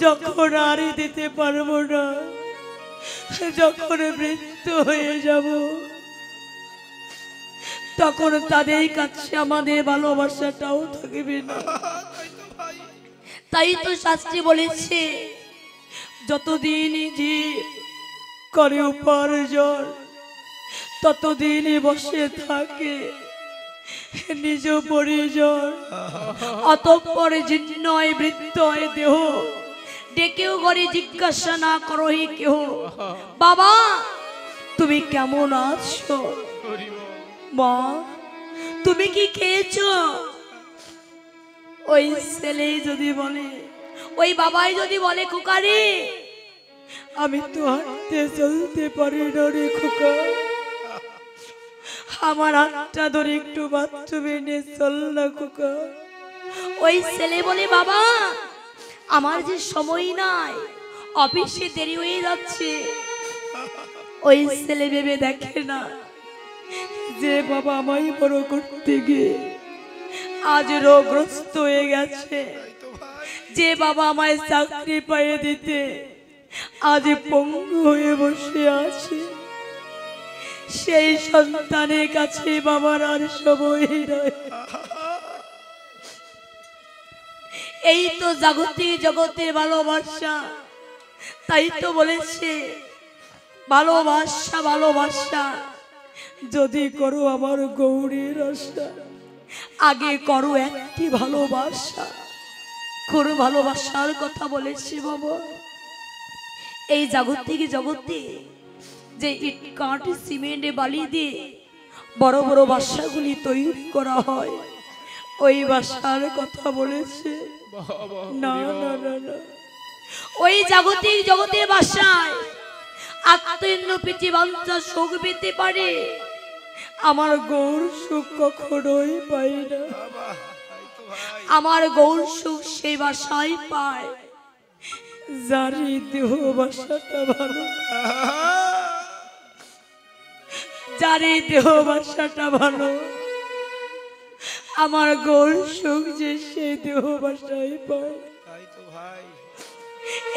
যখন আর দিতে পারবো না, যখন মৃত্যু হয়ে যাব, তখন তাদের কাছে আমাদের ভালোবাসাটাও থাকবে না। তাই তো শাস্ত্রী বলেছে, যতদিন জীব করে উপার্জন ততদিন বসে থাকে নিজ পরিজন। অতঃপর জীর্ণয় বৃত্তয় দেহ, ডেকেও ঘরে জিজ্ঞাসা না করো হে কেহ, বাবা তুমি কেমন আছো, মা তুমি কি খেয়েছো? ওই ছেলে যদি বলে, ওই বাবাই যদি বলে, খোকারে আমি তো হাঁটতে চলতে পারি না রে খোকা, আমার হাতটা ধরে একটু বাথরুমে নিয়ে চল না খোকা। ওই ছেলে বলে, বাবা আমার যে সময় নাই, অফিসে দেরি হয়ে যাচ্ছে। ওই ছেলে ভেবে দেখে না যে বাবা আমায় বড় করতে গিয়ে আজ রোগগ্রস্ত হয়ে গেছে, যে বাবা আমায় চাকরি পাইয়ে দিতে আজ পঙ্গু হয়ে বসে আছে, সেই সন্তানের কাছে বাবার আর সময় নয়। এই তো জগতের ভালোবাসা। তাই তো বলেছে, ভালোবাসা ভালোবাসা যদি করো আমার গৌরীর আশা, আগে করো একটি ভালোবাসা। করো ভালোবাসার কথা বলেছি বাবা। এই জগতে যে ইট কাঠ সিমেন্ট বালি দিয়ে বড় বড় বাসাগুলি তৈরি করা হয়, ওই বাসার কথা বলেছে না না না না। ওই জগতের বাসায় আত্মীয় প্রীতি বাঞ্ছা সুখ পেতে পারে, আমার গৌর সুখ কখনোই পাই না। আমার গৌর সুখ সেই বাসায় পায় যারই দেহ বাসাটা ভালো, যারই দেহ বাসাটা ভালো। আমার গৌর সুখ যে সেই দেহ বাসায় পায়।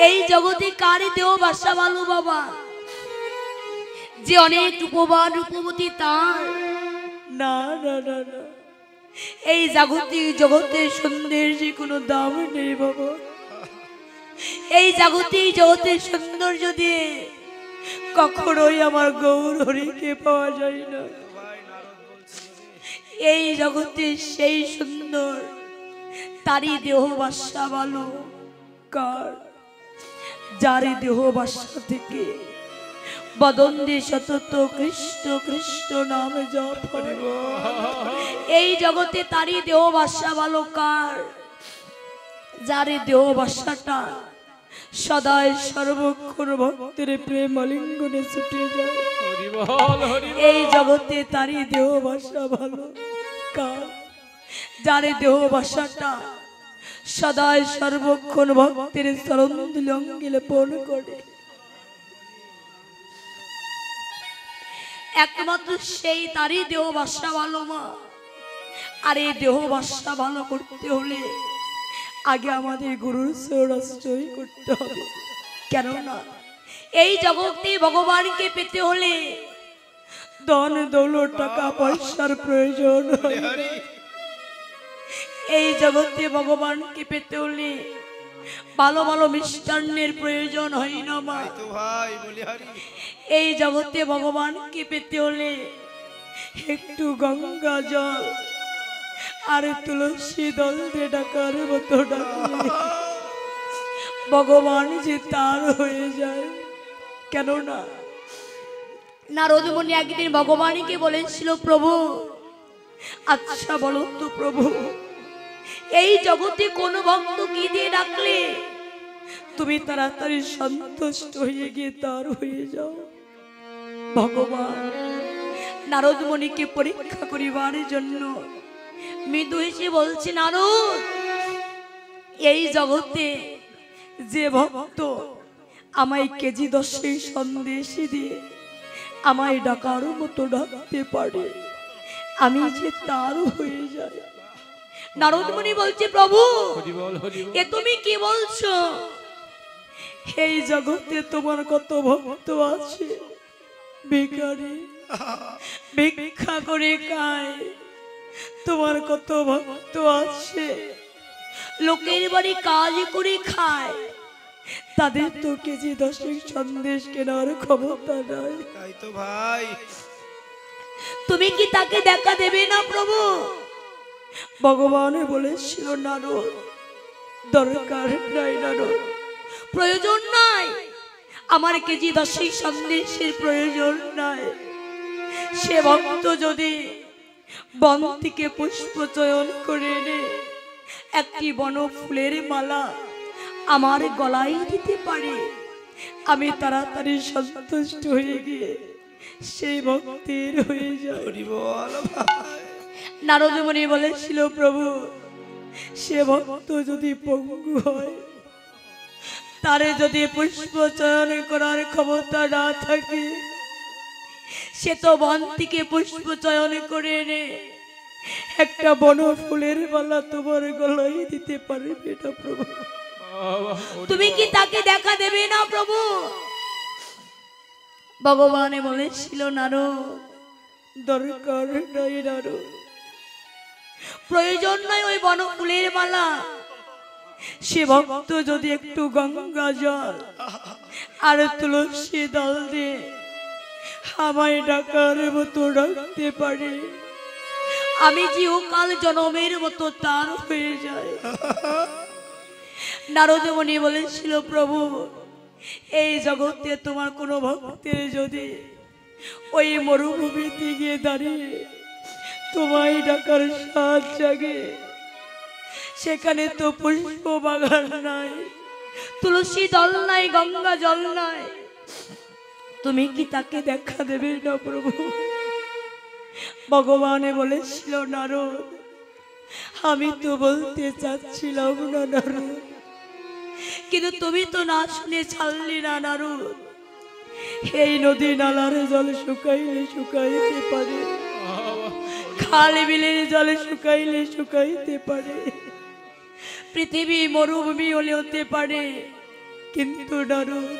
এই জগতে কার দেহ বাসা ভালো বাবা? যে অনেক রূপবান রূপবতী তার না না না না। এই জগতের সৌন্দর্যে কোনো দাম নেই বাবা। এই জগতের সৌন্দর্য দিয়ে কখনোই আমার গৌর হরিকে পাওয়া যায় না। এই জগতে সেই সুন্দর, তারই দেহ বাসা ভালো কার? যার দেহ বাসা থেকে বদন দিয়ে সতত কৃষ্ণ কৃষ্ণ নাম জপ। এই জগতে তারই দেহ বাসা ভালো কার? যার দেহ বাসাটা সদাই সর্বক্ষণ ভক্তের প্রেম আলিঙ্গনে ছুটে যায়। এই জগতে তারই দেহ বাসা ভালো কার? যার দেহ বাসাটা সদাই সর্বক্ষণ ভক্তের চরণ ধুলি অঙ্গে লেপন করে। একমাত্র সেই তারই দেহ বাসা ভালো মা। আর এই দেহ বাসা ভালো করতে হলে আগে আমাদের গুরুর চরণাশ্রয় করতে হবে। কেননা এই জগতে ভগবানকে পেতে হলে ধন দৌলত টাকা পয়সার প্রয়োজন হয়। এই জগতে ভগবানকে পেতে হলে ভালো ভালো মিষ্টান্নের প্রয়োজন হয় না মা। এই জগতে ভগবানকে পেতে হলে একটু গঙ্গা জল আর তুলসী দল দিয়ে ডাকার মতো ডাকলে ভগবান যে তার হয়ে যায়। কেননা নারদ মুনি একদিন ভগবানকে বলেছিল, প্রভু আচ্ছা বলো তো প্রভু, এই জগতে কোন ভক্ত কি দিয়ে ডাকলে তুমি তাড়াতাড়ি সন্তুষ্ট হয়ে গিয়ে তার হয়ে যাও? ভগবান নারদ মুনিকে পরীক্ষা করিবার জন্য মৃদু হেসে বলছে, নারদ এই জগতে যে ভক্ত আমায় কেজি 10 সন্দেশ দিয়ে আমায় ডাকার মতো ডাকতে পারে, আমি যে তার হয়ে যাই। নারদ মুনি বলছে, প্রভু এ তুমি কি বলছো? এই জগতে তোমার কত ভক্ত আছে, ভিখারি ভিক্ষা করে খায়। তোমার কত ভক্ত আছে লোকের বাড়ি কাজ করে খায়, তাদের তো কেজি 10 সন্দেশ কেনার ক্ষমতা নাই। তাই তো ভাই, তুমি কি তাকে দেখা দেবে না প্রভু? ভগবান বলেছিল নারদ, দরকার নাই নারদ, প্রয়োজন নাই, আমার কেজি 10 সন্দেশের প্রয়োজন নাই। সে ভক্ত যদি বন থেকে পুষ্প চয়ন করে এনে একটি বন ফুলের মালা আমার গলায় দিতে পারে, আমি তাড়াতাড়ি সন্তুষ্ট হয়ে গিয়ে সেই ভক্তের হয়ে যায়। নারদ মুনি বলেছিল প্রভু, সে ভক্ত যদি পঙ্গু হয়, তারে যদি পুষ্প চয়ন করার ক্ষমতা না থাকে, সে তো বন থেকে পুষ্প চয়ন করে এনে একটা বন ফুলের মালা তোমার গলায় দিতে পারবে না প্রভু। তুমি কি তাকে দেখা দেবে না প্রভু? ভগবান বলেছিল নারদ, দরকার নাই নারদ, প্রয়োজন নাই ওই বন ফুলের মালা। সে ভক্ত যদি একটু গঙ্গা জল আর তুলসী দল দিয়ে আমায় ডাকার মতো ডাকতে পারে, আমি চিরকাল জনমের মতো তার হয়ে যায়। নারদ মুনি বলেছিল প্রভু, এই জগতে তোমার কোনো ভক্তের যদি ওই মরুভূমিতে গিয়ে দাঁড়িয়ে তোমায় ডাকার সাজ জাগে, সেখানে তো পুষ্প বাগান নাই, তুলসী দল নাই, গঙ্গা জল নাই, তুমি কি তাকে দেখা দেবে না প্রভু? ভগবান বলেছিল নারদ, আমি তো বলতে চাচ্ছিলাম না নারদ, কিন্তু তুমি তো না শুনে ছাড়লি না নারদ। এই নদী নালার জল শুকাইলে শুকাইতে পারে, খাল বিলের জল শুকাইলে শুকাইতে পারে, পৃথিবী মরুভূমি হলে হতে পারে, কিন্তু নারদ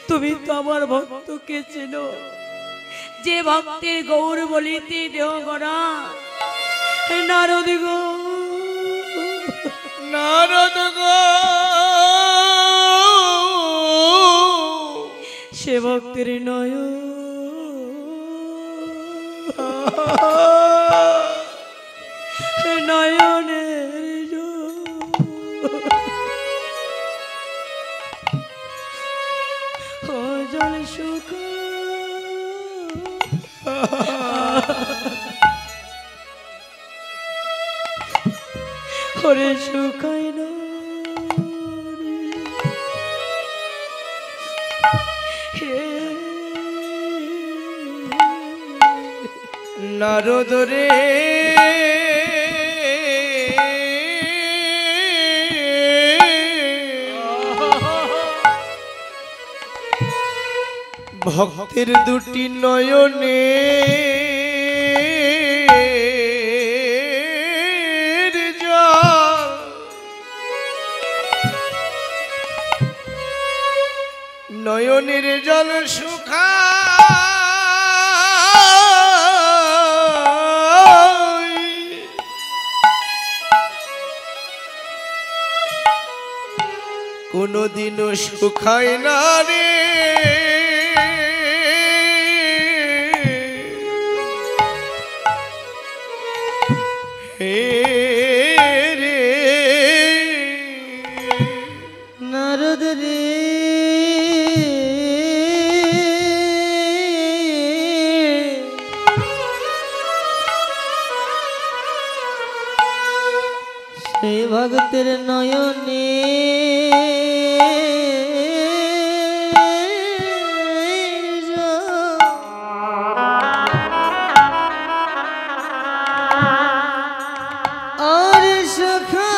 তুমি তো আমার ভক্তকে চেনো, যে ভক্তের গৌর বলিতে দেহ গড়া। নারদ গো, নারদ গো, সে ভক্তের নয় নয়নের জল সুখ ওরে শুকাই না নারদ রে, ভক্তের দুটি নয়নে নয়নের জল শুখা কোনদিনও শুকায় না রে। নারদ রে, সেই ভক্তের নয়নে আর সখা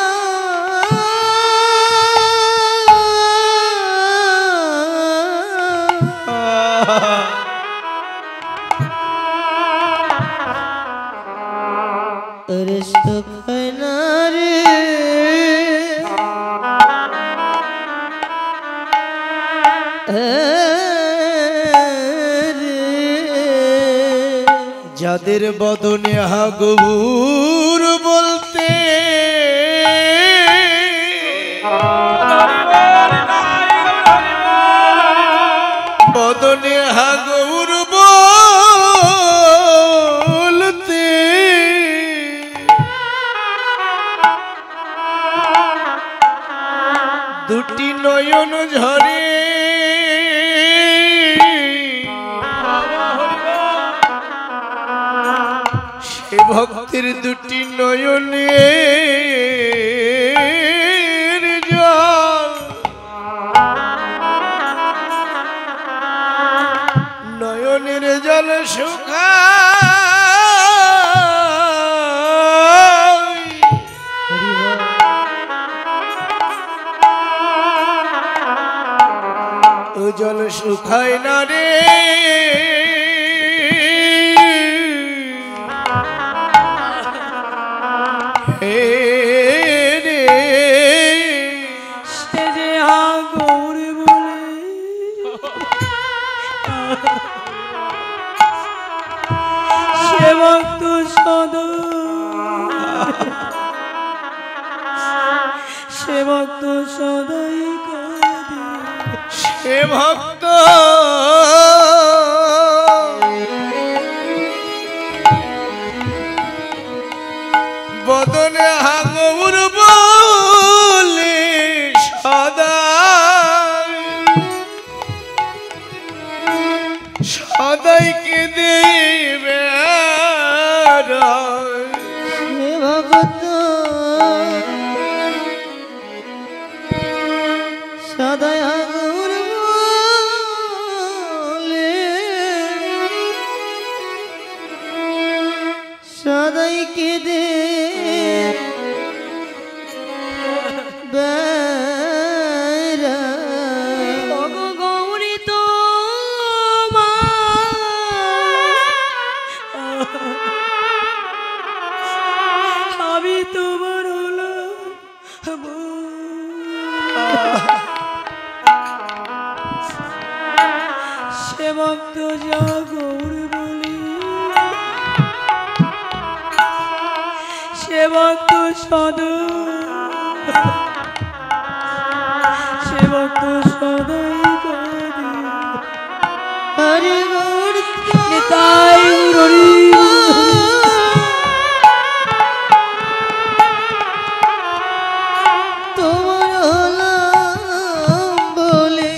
যাদের বদনে হাগুর বলতে বদনে হাগুর বলতে দুটি নয়ন ঝরে সে ভক্তের দুটি নয়নের জল নয়নের জল শুকায় ও জল শুকায় না রে সে যে হাগুর বলে সে ভক্ত সদা সে ভক্ত সদাই কাঁদে সে ভক্ত বদনে হাগুর বলে সদা সদাই কেঁদে বেড়ায় হে ভগত সদাই আগুর বলে সদাই কেঁদে বেড়ায়। ওগো গৌরী তো আমি তোমার হলাম সে ভক্ত যা গৌর বলি সে ভক্ত সদা সে ভক্ত সদাই কাঁদে হরি গৌর নিতাই হরি তোমার হলাম বলে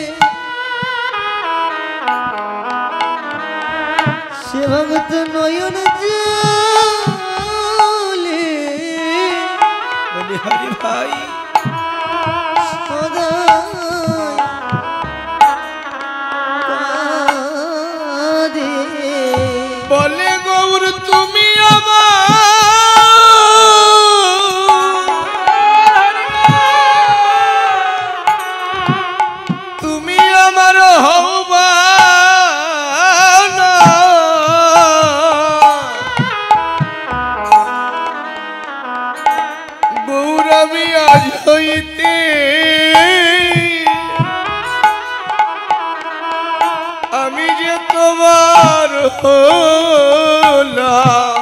সে ভগত নয়ন জলে বলি হরি ভাই সদাই কাঁদে। বলে গৌর তুমি আমার তুমি আমার হবা না। গৌর আমি আজ হইতে আমি যে তোমার হলাম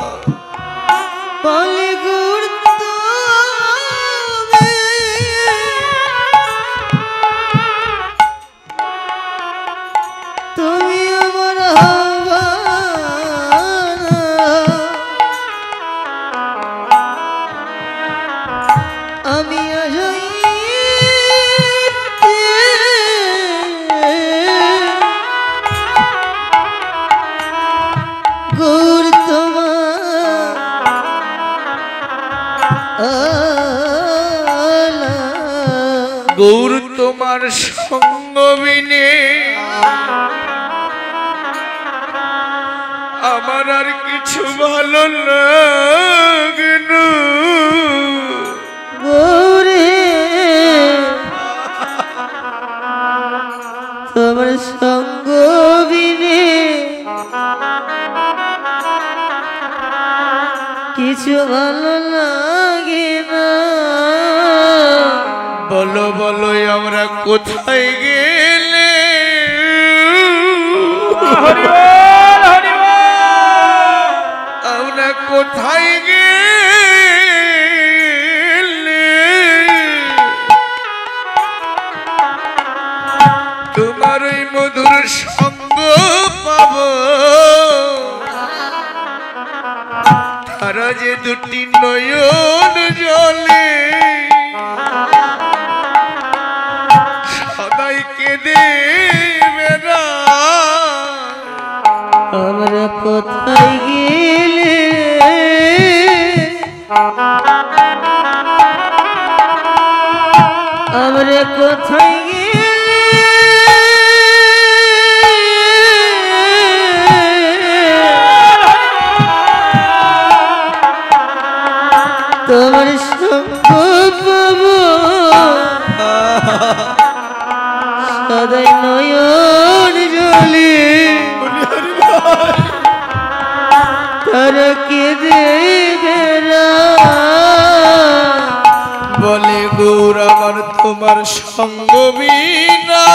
বলে গৌর তুমি আমার হবা না। আমি আজ হইতে গৌর তোমার আলা। গৌর তোমার সঙ্গ বিনে আমার আর কিছু ভালো লাগে না। গৌরে তোমার সঙ্গ বিনে কিছু ভালো লাগে না। বলো বলো আমরা কোথায় গেলে হরি বল, হরি বল। আমরা কোথায় গেলে তোমার ওই মধুর সঙ্গ পাব, তারা যে দুটি নয়ন জলে সদাই কেঁদে বেড়ায়। আমরা কোথায় গেলে আমরা কোথায় গেলে তোমার সঙ্গ পাবো, সদাই নয়ন জলে তারা কেঁদে বেড়ায়। বলে গৌর আমার তোমার সঙ্গ বিনা